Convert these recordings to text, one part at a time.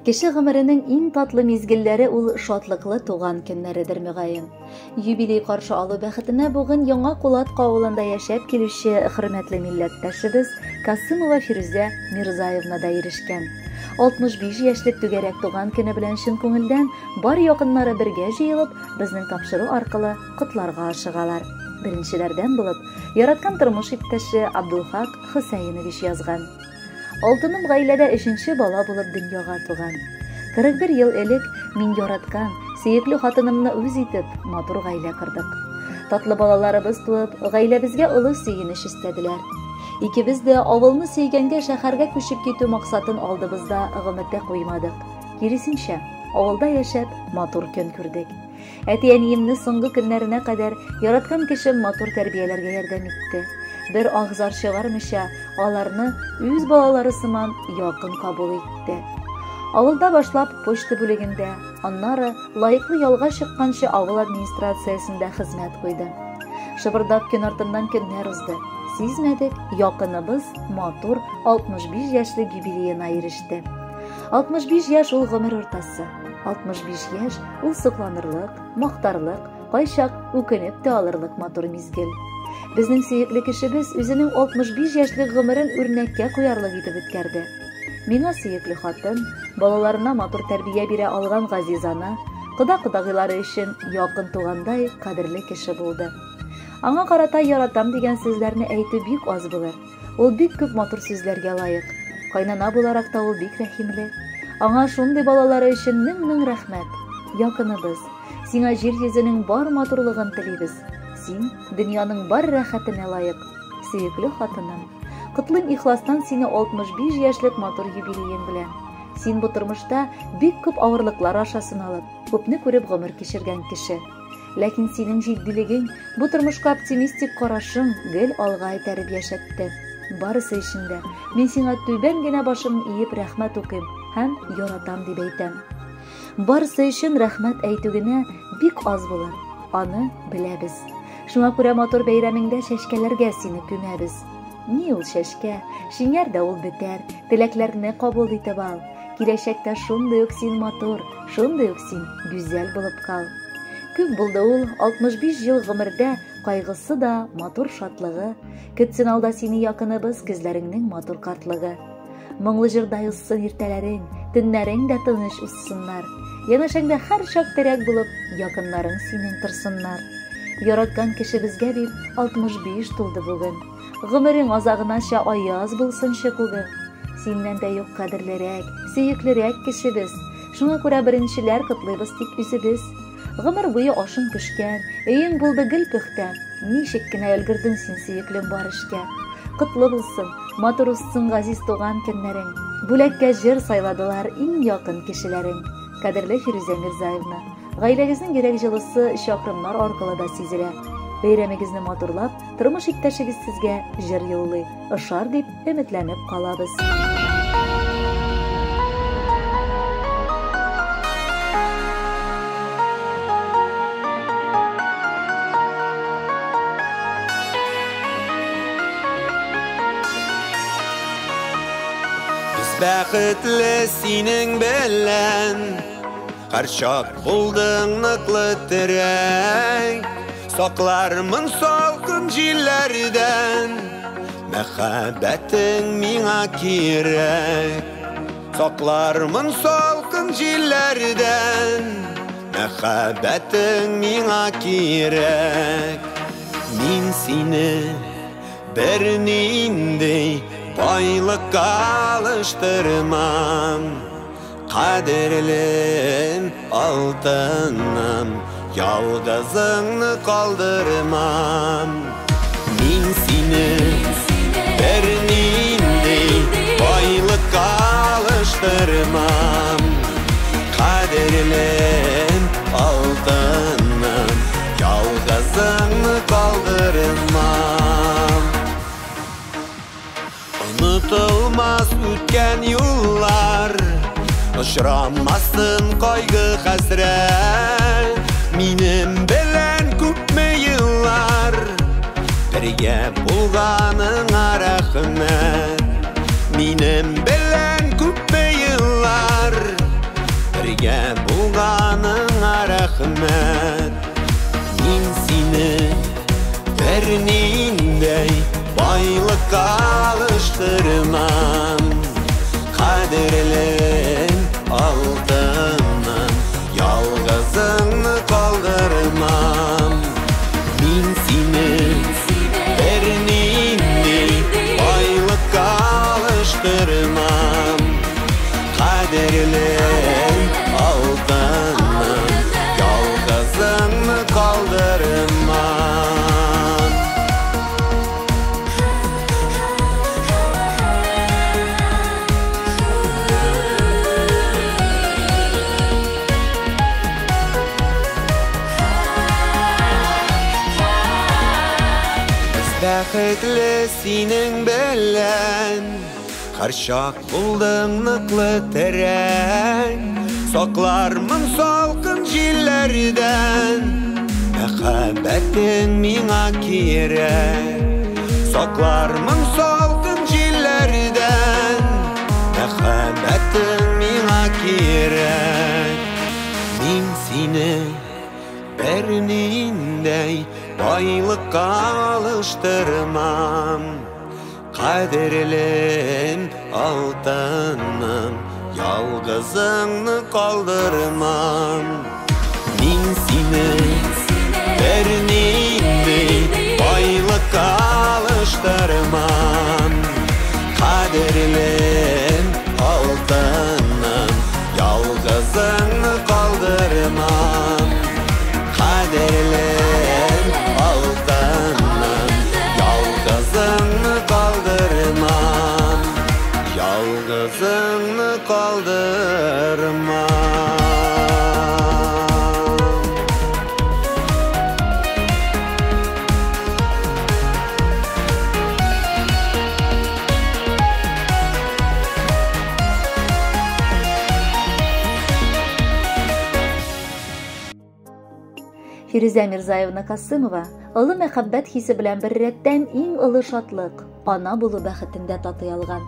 Кеше гомеренең иң татлы мизгелләре ул шатлыклы туган көннәредер мөгаен. Юбилей каршы алу бәхетенә бүген Яңа Кулатка авылында яшәп килүче хөрмәтле милләттәшебез Касымова Фирүзә Мирзаевна да ирешкән. 65 яшьлек түгәрәк туган көне белән чын күңелдән бар якыннары бергә җыелып, безнең тапшыру аркылы котларга ашыгалар. Беренчеләрдән булып, яраткан тормыш иптәше Абдулхак Хөсәйнович язган. Алтыным гаиләдә 3нче бала булып дөньяга туган. 41 ел элек мин яраткан, сөекле хатынымны үз итеп, матур гаилә кырдык. Татлы балаларыбыз туып, гаиләбезгә олы сөенеш истәделәр. Икебез дә авылны сөйгәнгә шәһәргә күчеп китү максатын алдыбызда гомердә куймадык. Киресенчә, авылда яшәп, матур көн күрдек. Әти-әниемне соңгы көннәренә кадәр яраткан кешем матур тәрбияләргә ярдәм итте. Бер агзар чыгармыйча, аларны үз балалары сыман якын кабул итте. Авылда башлап почта бүлегендә, аннары лайыклы ялга чыкканчы авыл администрациясендә хезмәт куйды. Шыбырдап көн артыннан көннәр узды. Сизмәдек, якыныбыз матур 65 яшьлек юбилеена иреште. 65 яшь ул гомер уртасы. 65 яшь ул сокланырлык, мактарлык, кайчак үкенеп тә алырлык матур мизгел. Безнең сөекле кешебез үзенең 65 яшьлек гомерен үрнәккә куярлык итеп үткәрде. Миңа сөекле хатын, балаларына матур тәрбия бирә алган Газизаны, кода-кодагыйлары өчен якын тугандай кадерле кеше булды. Аңа карата яратам дигән сүзләрне әйтү бик аз булыр. Ул бик күп матур сүзләргә лаек. Кайнана буларак та ул бик рәхимле. Аңа шундый балалары өчен мең рәхмәт. Якыныбыз, сиңа җир йөзенең бар матурлыгын телибез. Син дөньяның бар рәхәтенә лаек. Сөекле хатыным, котлыйм ихластан сине 65 яшьлек матур юбилеең белән. Син бу тормышта бик күп авырлыклар аша сыналып, күпне күреп гомер кичергән кеше. Ләкин синең җитдилегең, бу тормышка оптимистик карашың гел алга этәреп яшәтте. Барысы өчен дә мин сиңа түбән генә башымны иеп рәхмәт укыйм һәм яратам дип әйтәм. Барысы өчен рәхмәт әйтү генә бик аз булыр. Аны беләбез. Шуңа күрә матур бәйрәмеңдә чәчкәләргә сине күмәбез. Ни ул чәчкә, шинәр дә ул бетәр, теләкләрне кабул итеп ал. Киләчәктә шундый ук син матур, шундый ук син гүзәл булып кал. Күп булды ул 65 ел гомердә, кайгысы да, матур шатлыгы, көтсен алда сине якыныбыз күзләреңнең матур картлыгы. Моңлы җырда уссын иртәләрең, төннәрең дә тыныч уссыннар. Янәшәңдә һәр чак терәк булып, якыннарың синең торсыннар. Яраткан кешебезгә бит 65 тулды бүген. Гомерең азагынача аяз булсынчы күгең. Синнән дә юк кадерлерәк, сөеклерәк кешебез. Шуңа күрә беренчеләр котлыйбыз тик үзебез. Гомер буе ашың пешкән, өең булды гел пөхтә. Ничек кенә өлгердең син сөеклем бар эшкә. Котлы булсын, матур уссын газиз туган көннәрең. Бүләккә җыр сайладылар иң якын кешеләрең. Кадерле Фирүзә Мирзаевна, гаиләгезнең йөрәк җылысы чакрымнар аркылы да сизелә. Бәйрәмегезне матурлап, тормыш иптәшегез сезгә җыр юллый, ышар дип өметләнеп калабыз. Бәхетле синең белән, һәрчак булдың ныклы терәк. Саклармын салкын җилләрдән, мәхәббәтең миңа кирәк. Саклармын салкын җилләрдән, мәхәббәтең миңа кирәк. Мин сине бер нинди байлыкка алыштырмам, кадерлем алтыным, ялгызыңны калдырмам. Мин сине бер нинди байлыкка алыштырмам, кадерлем алтыным, ялгызыңны калдырмам. Unutulmaz үткән юллар, очрамасын кайгы хәсрәт. Минем белән күпме еллар, бергә булганыңа рәхмәт. Минем белән күпме еллар, alıştırmam. Kaderlen altından yalgızını kaldırmam. Min seni bernini aylık alıştırmam. Kaderlen altından yalgızını kaldırmam. Бәхетле синең белән, Карчак булдың ныклы тәрән, Саклармын салкын җилләрдән, Мәхәббәтең миңа кирәк. Саклармын салкын җилләрдән, Мәхәббәтең миңа кирәк. Мин сине берниндәй байлыкка алыштырмам. Кадерлен алтыным, ялгызыңны калдырмам. Мин сине берниндәй байлыкка алыштырмам. Кадерлен алтыным, ялгызыңны калдырмам. Kaderlen aldanmam, yalgızını kaldırmam, yalgızını kaldırmam. Фирүзә Мирзаевна Касымова олы мәхәббәт хисе белән бер рәттән иң олы шатлык, ана булу бәхетендә татый алган.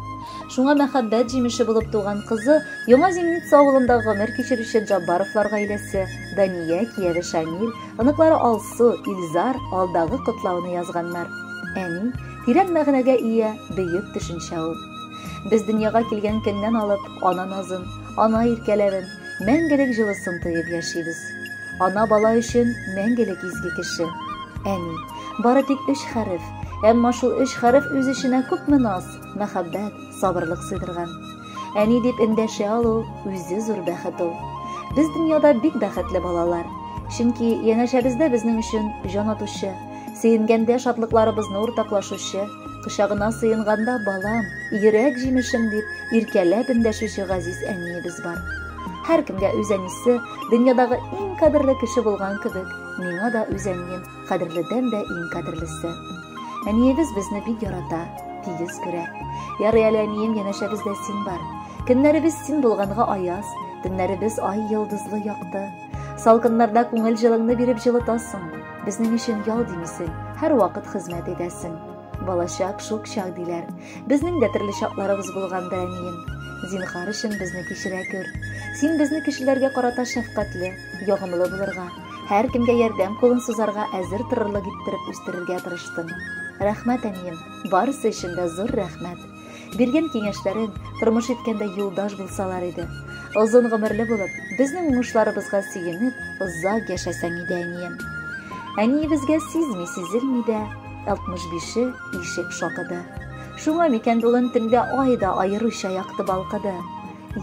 Шуңа мәхәббәт җимеше булып туган кызы Яңа Зимница авылында гомер кичерүче Джаббаровлар гаиләсе, Дания, кияве Шамил, оныклары Алсу, Илзар алдагы котлауны язганнар. Әни тирән мәгънәгә ия бөек төшенчә ул. Без дөньяга килгән көннән алып ана назын, ана иркәләрен, мәңгелек җылысын тоеп яшибез. Ана бала өчен мәңгелек изге кеше. Әни, бары тик 3 хәреф, әмма шул 3 хәреф үз эченә күпме наз, мәхәббәт, сабырлык сыйдырган. Әни дип эндәшә алу үзе зур бәхет ул. Без дөньяда бик бәхетле балалар. Чөнки янәшәбездә безнең өчен җан атучы, сөенгәндә шатлыкларыбызны уртаклашучы, кочагына сыенганда балам, йөрәк җимешем дип иркәләп эндәшүче газиз әниебез бар. Һәркемгә үз әнисе дөньядагы иң кадерле кеше булган кебек, миңа да үз әнием кадерледән дә иң кадерлесе. Әниебез безне бик ярата, тигез күрә. Ярый әле әнием, янәшәбездә син бар. Көннәребез син булганга аяз, төннәребез ай йылдызлы якты. Салкыннарда күңел җылыңны биреп җылытасың. Безнең өчен ял димисең, һәр вакыт хезмәт итәсең. Балачак шук чак диләр. Безнең дә төрле чакларыбыз булгандыр, әнием. Зинһар өчен безне кичерә күр. Син безне кешеләргә карата шәфкатьле, ягымлы булырга, һәр кемгә ярдәм кулын сузарга әзер торырлык иттереп үстерергә тырыштың. Рәхмәт, әнием, барысы өчен дә зур рәхмәт. Биргән киңәшләрең тормыш иткәндә юлдаш булсалар иде. Озын гомерле булып, безнең уңышларыбызга сөенеп, озак яшәсәң иде, әнием. Әниебезгә сизелми дә 65-е ишек шакыды. Шуңа микән булын төндә айда аеруча якты балкыды.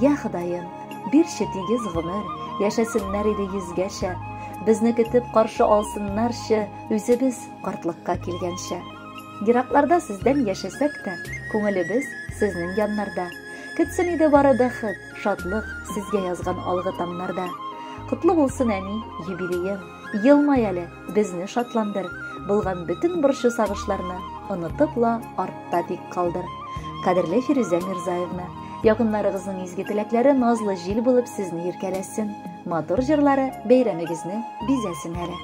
Я Ходаем, бирче тигез гомер, яшәсеннәр иде 100гәчә. Безне көтеп каршы алсыннарчы, үзебез картлыкка килгәнчә. Еракларда сездән яшәсәк тә, күңелебез сезнең яннарда. Көтсен иде бары бәхет, шатлык сезгә язган алгы таңнарда. Котлы булсын, әни, юбилеем. Елмай әле, безне шатландыр. Булган бөтен борчу сагышларны онытып ла артта тик калдыр. Кадерле Фирүзә Мирзаевна, якыннарыгызның изге теләкләре назлы җил булып сезне иркәләсен. Матур җырлары бәйрәмегезне бизәсен әле.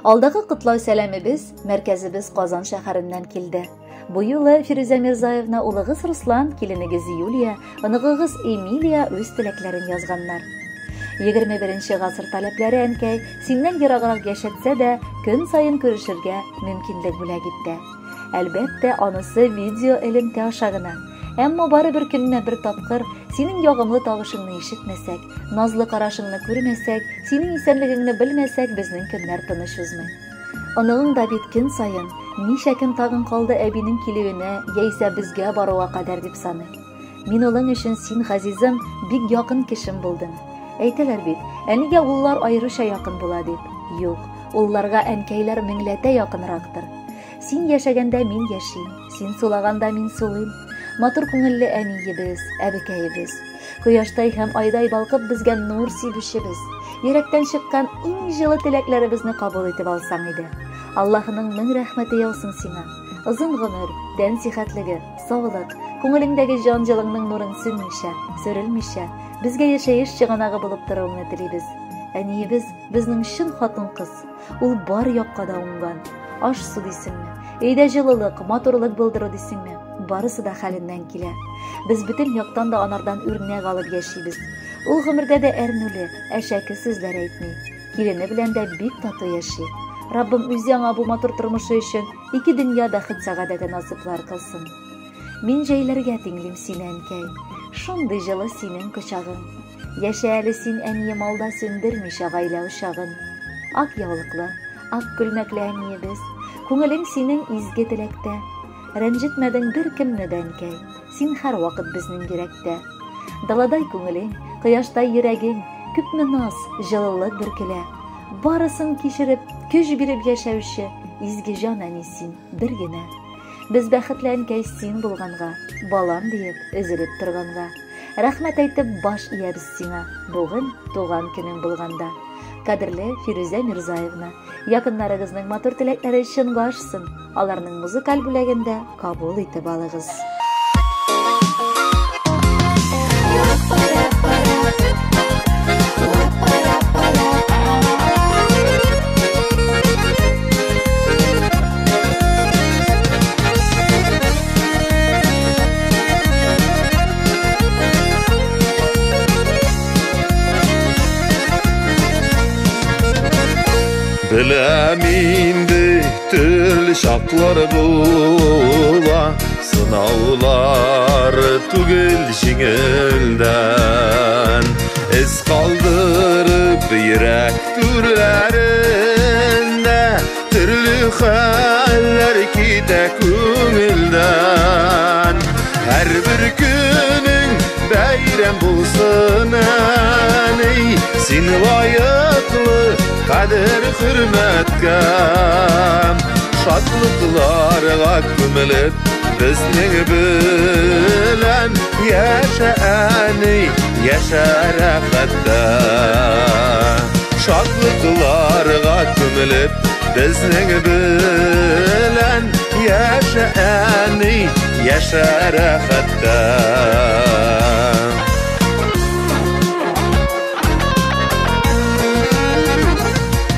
Алдагы кутлау сәламебез мәркәзебез Казан шәһәреннән килде. Бу юлы Фирүзә Мирзаевна улыгыз Руслан, киленегез Юлия, оныгыгыз Эмилия үз теләкләрен язганнар. 21 гасыр таләпләре әнкәй синнән ераграк яшәтсә дә, көн сайын күрешергә мөмкинлек бүләк итте. Әлбәттә, анысы видео элемтә аша гына. Әмма бары бер көнне бер тапкыр синең ягымлы тавышыңны ишетмәсәк, назлы карашыңны күрмәсәк, синең исәнлегеңне белмәсәк, безнең көннәр тыныч узмый. Аның да бит көн сайын ничә көн тагын калды әбинең килүенә, яисә безгә баруга кадәр дип саный. Мин улың өчен син, газизем, бик якын кешем булдың. Әйтәләр бит, әнигә уллар аеруча якын була дип. Юк, улларга әнкәйләр меңләтә якынрактыр. Син яшәгәндә мин яшим, син сулаганда мин сулыйм. Матур күңелле әниебез, әбекәебез. Кояштай һәм айдай балкып безгә нур сибүчебез. Йөрәктән чыккан иң җылы теләкләребезне кабул итеп алсаң иде. Аллаһның мең рәхмәте яусын сиңа. Озын гомер, тән сихәтлеге, саулык, күңелеңдәге җан-җылыңның нурын сүнмичә, сөрелмичә, безгә яшәеш чыганагы булып торуыңны телибез. Әниебез безнең чын хатын-кыз. Ул бар якка да уңган. Аш су дисеңме? Өйдә җылылык, матурлык булдыру дисеңме? Барысы да хәленнән килә. Без бөтен яктан да анардан үрнәк алып яшибез. Ул гомердә дә әрнүле, әшәке сүзләр әйтми. Килене белән дә бик тату яши. Раббым үз яңа бу матур тормышы өчен ике дөнья бәхет сәгадәте насыйплар кылсын. Мин җәйләргә тиңлим сине, әнкәй. Шундый җылы синең кочагың. Яшә әле син, әнием, алда сүндермичә гаилә учагын. Ак яулыклы, ак күлмәкле әниебез, күңелең синең изге теләктә. Рәнҗетмәдең бер кемне дә, әнкәй. Син һәр вакыт безнең йөрәктә. Даладай күңелең, кояштай йөрәгең, күпме наз, җылылык бөркелә. Барысын кичереп, көч биреп яшәүче изге җан әни син, бер генә. Без бәхетле, әнкәй, син булганга, балам диеп өзелеп торганга. Рәхмәт әйтеп баш иябез сиңа, бүген туган көнең булганда. Кадерле Фирүзә Мирзаевна, якыннарыгызның матур теләкләре чынга ашсын. Аларның музыкаль бүләгендә кабул итеп алыгыз. Biləm indi türlü şartlar bula, sınavlar tugil jingildən. Ez kaldırıp yürek türlerinde, türlü haller kite küngildən. Her bir günün bayram bulsun ey, sin layıklı kader hürmetke. Şadlıklarga gömülüp bizning bilen yaşa ani, yaşa rahatda. Şadlıklarga gömülüp bizning bilen yaşa ani, yaşa rahatda.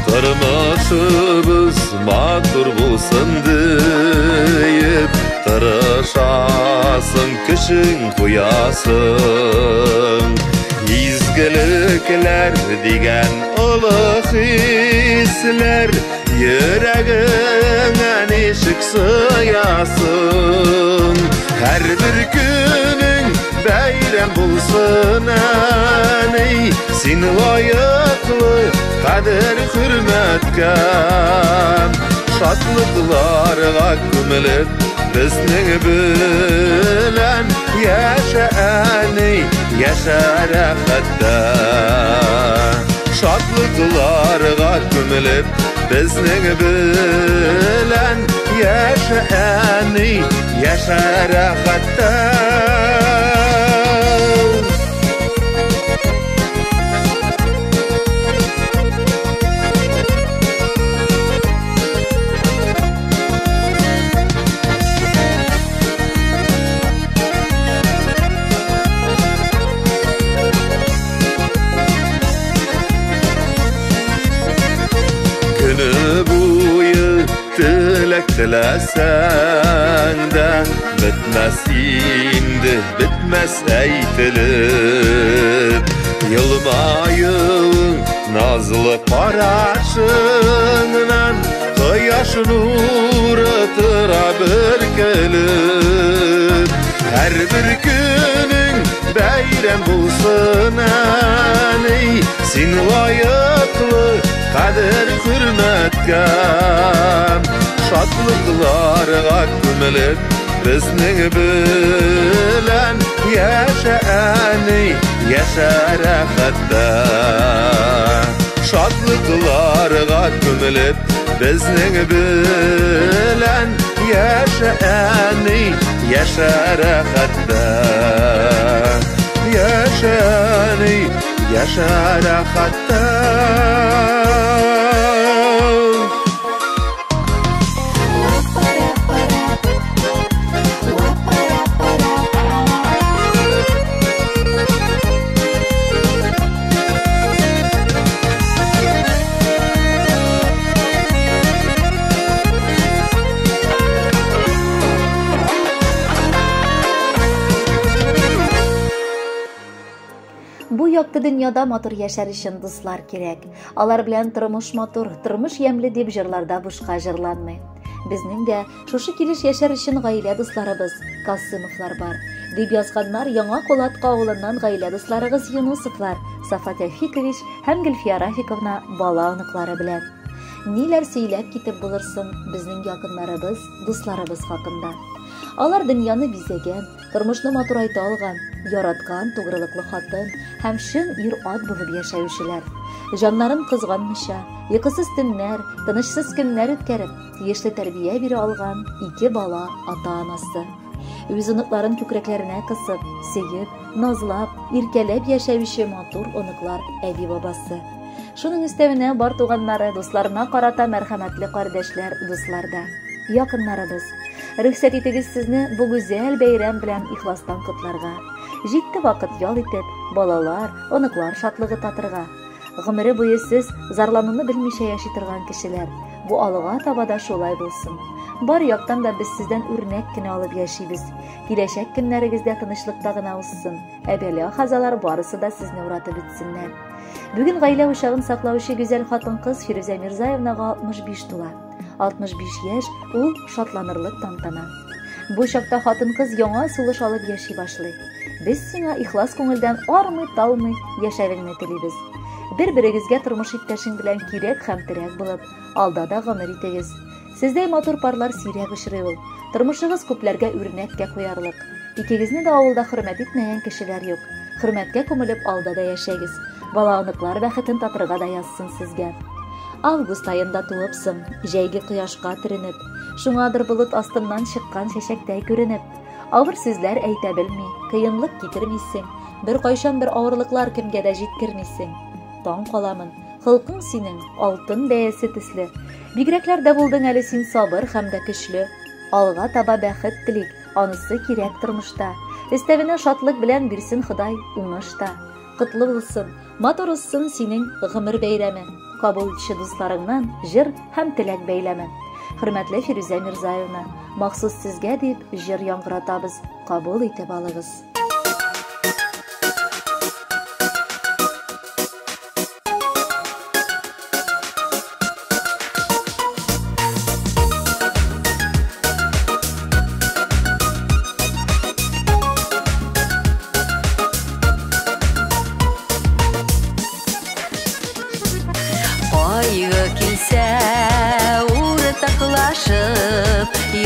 Tırmışımız matur bulsun deyip, tırışasın, kışın kuyasın. İzgilikler digen ılık hisler, yüreğine nişik sıyasın. Her bir günün bayram bulsun ey, sin layıklı kader hürmetke. Şadlıklarga gömülüp bizning bilen yaşa ani, yaşa rahatda. Şadlıklarga gömülüp bizning bilen yaşa ani, yaşa rahatda. tilesen de bitmez indi, bitmez eytilip. Yılmayın nazlı paraşından Kıyaş nuru tıra bürkülüp. Her bir günün bayram bulsun ey, sin layıklı kadir hürmetke. Şatlıklarga kömülüp bizning bilen yaşa ey, yaşa rahatda. Şatlıklarga kömülüp bizning bilen yaşa ey, yaşa rahatda. Yaşa ey, yaşa rahatda. Bu yakты dünyada motor yaşar için dostlar kerek. Alar bilen tırmış motor, tırmış yemli dep jırlarda boşqa jırlanmay. Bizning de şoşu kiliş yaşar için gaile dostlarыбыз, Kasımовлар бар. Dep yazganlar Яңа Колатка авылыннан gaile dostlarыбыз Юнусовлар, Safa Tevfikovич hem Gülfiya Rafikovna bala anıklары bilen. Niler söylep kitip bulursun bizning yakınlarыбыз, dostlarыбыз haqında. Alar dünyаны bizegen, tırmışны motor ayta algan, yaratkan, to'g'riliqli xotin, hem şın ир at bulib yaşayuşiler. Janların kızganmışa, yıkısız tünler, tınışsız günler ötkərip, tiyişli terbiye biri algan iki bala ata-anası. Öz ınıkların kökreklerine kısıp, seyip, nazlap, irkelep yaşayuşu motor ınıklar evi babası. Şunun üstevine bar tuğanları, dostlarına karata merhametli kardeşler dostlarda. Yakınlarыбыз, rühsat etiniz sizni bu güzel beyram bilen ihlastan kutlarga. Җитте vaqt yal etip, balalar, ınıklar şatlığı tatırga. Gımırı boyu siz zarlanını bilmişe yaşatırgan kişiler. Bu alığa tabada şolay bulsun. Bar yaktan da biz sizden örnek kine alıp yaşayız. Kileşek günleringizde tınışlıkta gına olsun. Ebeli hazalar barısı da sizni uğratıp bitsinler. Bugün gaile uşağın saklavışı güzel hatın kız Firuze Mirzayevnaga 65 tula. 65 yaş, ул şatlanırlık tantana. Bu şakta hatın kız яңа suluş alıp yaşay başlay. Biz сиңа ihlas көңелдән армый-талмый яшәвеңне телибез. Bir-birigizгә тормыш иптәшең белән кирәк һәм терәк булып, алда да гомер итегез. Сездәй матур парлар сирәк очрый ул. Тормышыгыз күпләргә үрнәккә куярлык. Икегезне дә авылда хөрмәт итмәгән кешеләр юк. Хөрмәткә күмелеп алда да яшәгез. Баланыклар бәхетен татырга да язсын сезгә. Август ayında туыпсың, җәйге кояшка төренеп, шуңадыр булыт астыннан чыккан чәчәктәй күренеп. Авыр сүзләр әйтә белми, кыенлык китермисең, бер кайчан бер авырлыклар кемгә дә җиткермисең. Таң каламын, хылкың синең алтын бәясе төсле. Бигрәкләрдә булдың әле син сабыр һәм дә көчле. Алга таба бәхет телик, анысы кирәк тормышта. Өстәвенә шатлык белән бирсен Ходай уңышта. Кутлы булсын, матур булсын синең гомер бәйрәме. Kabul etişi dostlarından jir hem tilek beylemin. Hürmetli Firuze Mirzayevna, maxsus sizge deyip jir yangıratabız, kabul etip alığız.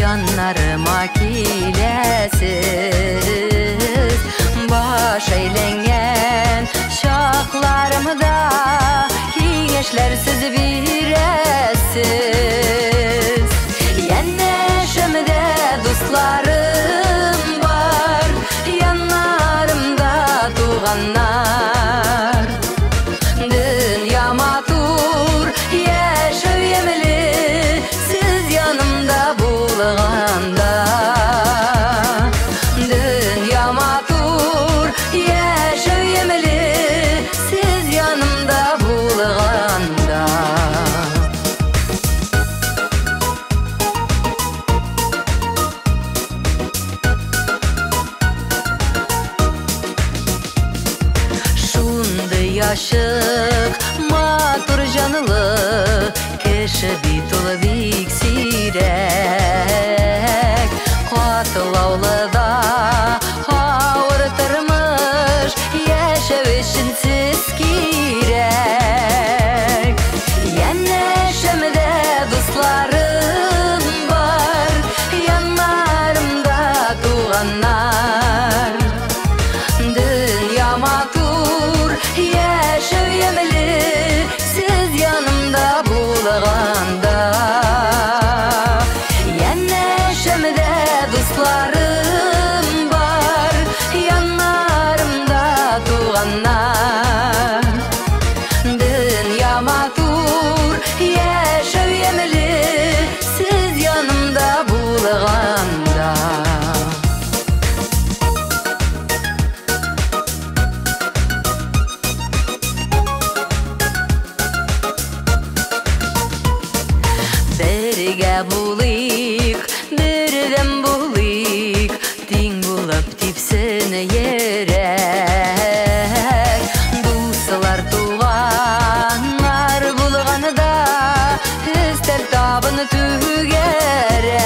Yanlarıma kilesiz baş eğlengen şaklarımda kigeçlersiz biresiz. Yenneşimde dostlarım var, yanlarımda tuğanlar. Dünya matur yaşav yemeli, siz yanımda bulğanda. Dünya matur yaşav yemeli, siz yanımda bulğanda. яші бит ул бик сирәк. Катылаулыда авыр тормыш яшәү өчен сез кирәк. Янәшәмдә дусларым бар, яннарымда туганнар. Дөнья матур, яшәү ямьле, сез янымда булганда. Янәшәмдә дусларым бар, яннарымда туганнар. Дөнья матур, яшәү ямьле, сез янымда булганда. Бергә булыйк, бердәм булыйк, тиң булып типсен йөрәк. Дуслар туганнар булганда, өстәл табын түгәрәк.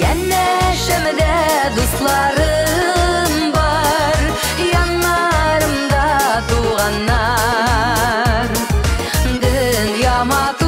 Янәшәмдә дусларым бар, яннарымда туганнар. Дөнья матур,